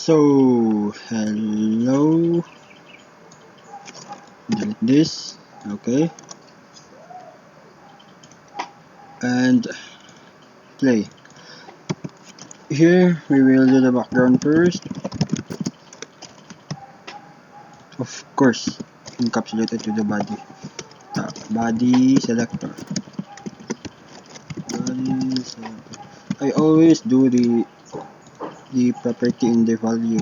So, hello, delete this, okay, and play. Here, we will do the background first. Of course, encapsulated to the body. Body selector. Body selector. I always do the property in the value.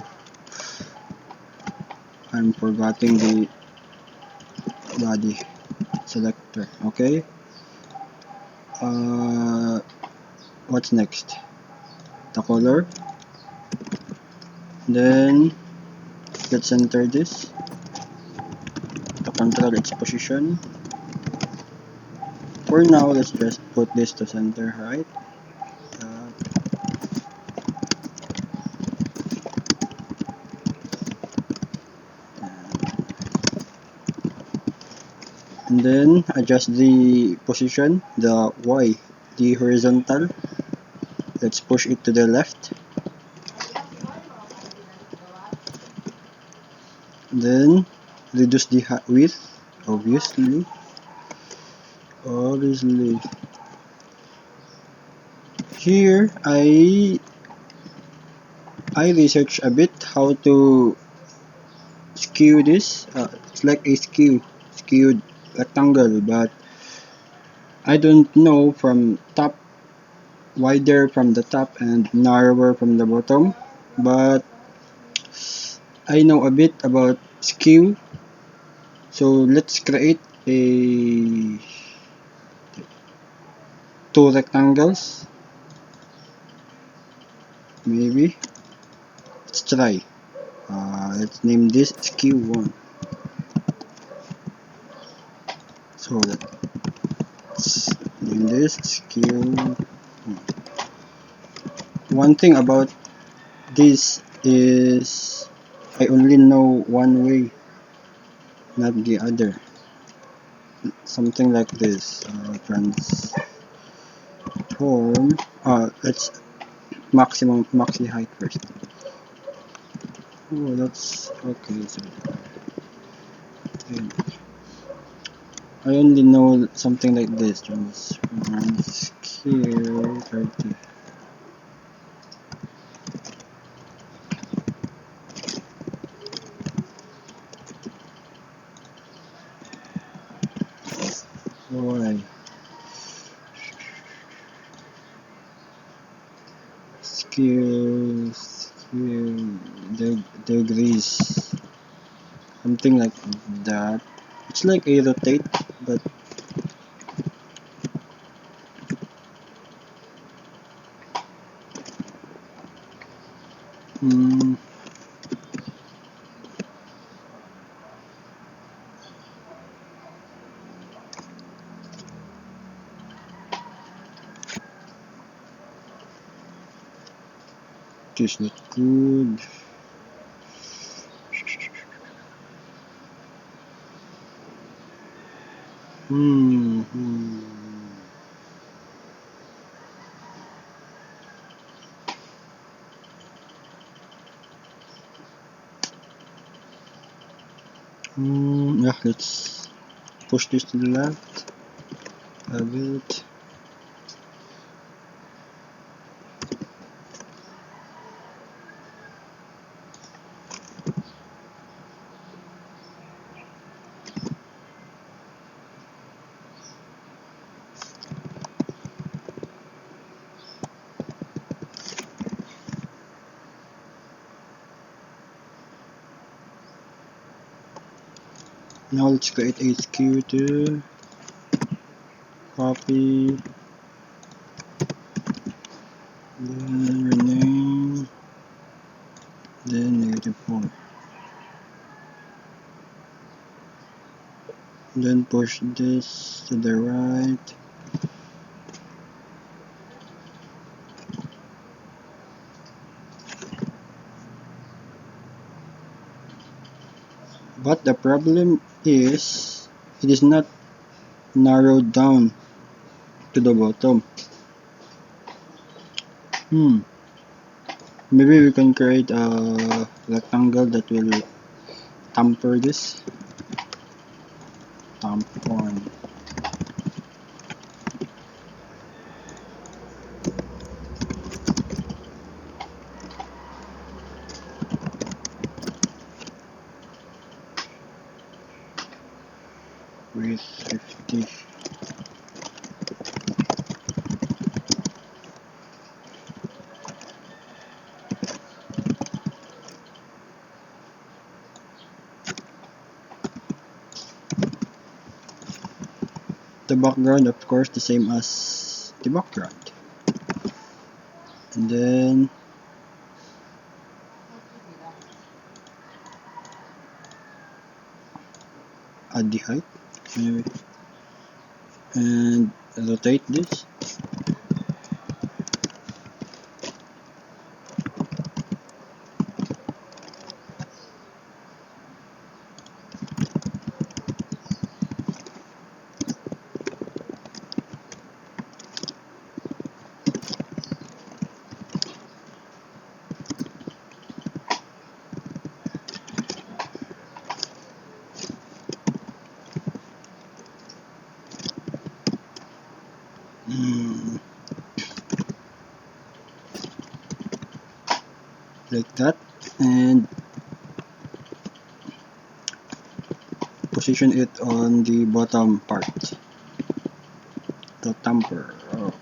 I'm forgetting the body selector, okay. What's next? The color. Then let's enter this to control its position. For now, let's just put this to center, right? And then adjust the position, the Y, the horizontal. Let's push it to the left. Then reduce the width, obviously. Here I researched a bit how to skew this. It's like a skewed rectangle, but I don't know from top, wider from the top and narrower from the bottom. But I know a bit about skew, so let's create a two rectangles. Maybe let's try. Let's name this skew 1. So let's name this skew 1. One thing about this is I only know one way, not the other. Something like this. Transform. Let's maxi height first. Oh, that's okay. So I only know something like this. Transform scale 30. Why? Scale degrees. Something like that. It's like a rotate, but it is not good. Yeah, let's push this to the left a bit. Now let's create a skew to copy, then rename, then -4. Then push this to the right. But the problem is it is not narrowed down to the bottom. Maybe we can create a rectangle that will tamper this. Tampon. With 50. The background, of course, the same as the background. And then add the height. Maybe. And rotate this. Like that, and position it on the bottom part, the tamper. Okay.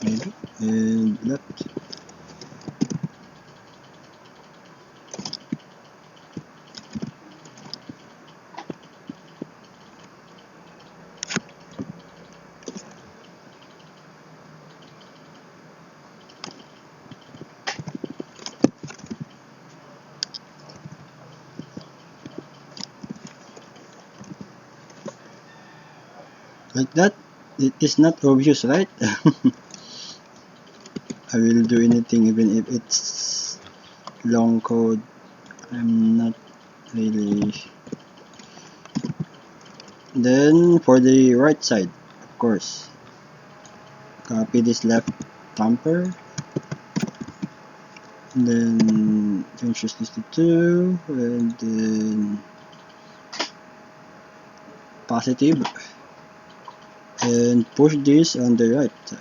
Maybe, and left. Like that. It is not obvious, right? I will do anything even if it's long code. I'm not really. Then for the right side, of course, copy this left tamper, and then change this to 2, and then positive, and push this on the right side.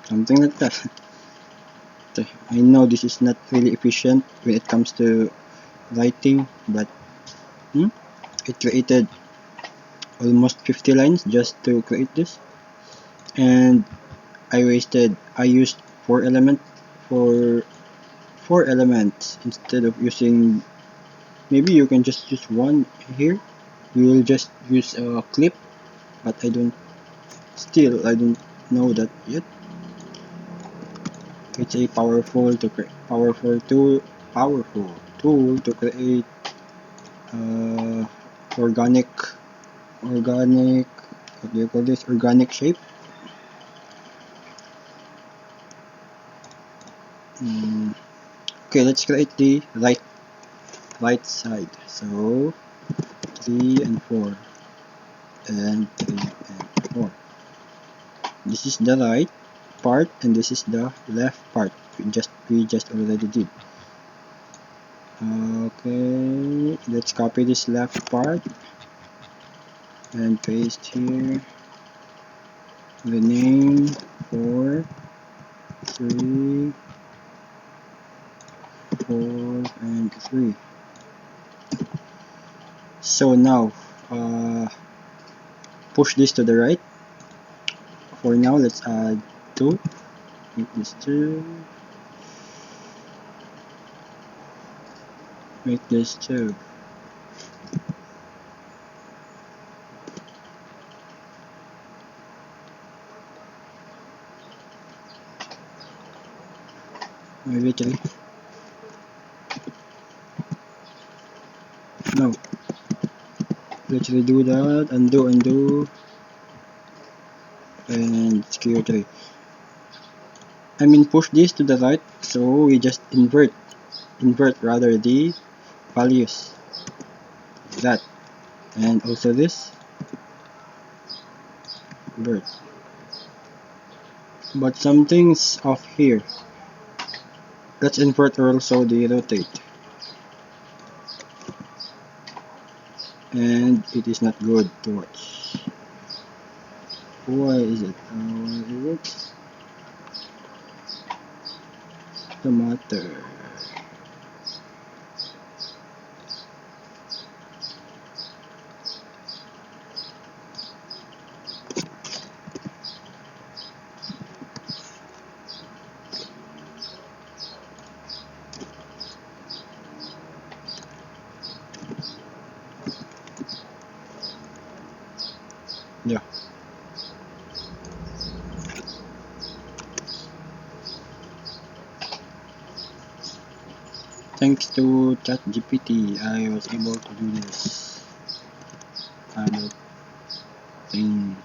Something like that. I know this is not really efficient when it comes to writing, but it created almost 50 lines just to create this, and I used for four elements instead of using. Maybe you can just use one here. We will just use a clip, but I don't know that yet. It's a powerful tool to create uh, organic what do you call this, organic shape. Okay, let's create the right side. So 3 and 4 and 3 and 4. This is the right part and this is the left part. We just already did. Okay, let's copy this left part and paste here. Rename 4, 3, 4, and 3. So now, push this to the right. For now, let's add 2. Make this 2. Make this 2. Literally. No. Literally do that. Undo. And skew 3. I mean push this to the right, so we just invert rather the values. That. And also this. Invert. But something's off here. Let's invert also the rotate. And it is not good to watch. Why is it? What's the matter? Yeah. Thanks to ChatGPT, I was able to do this kind of thing.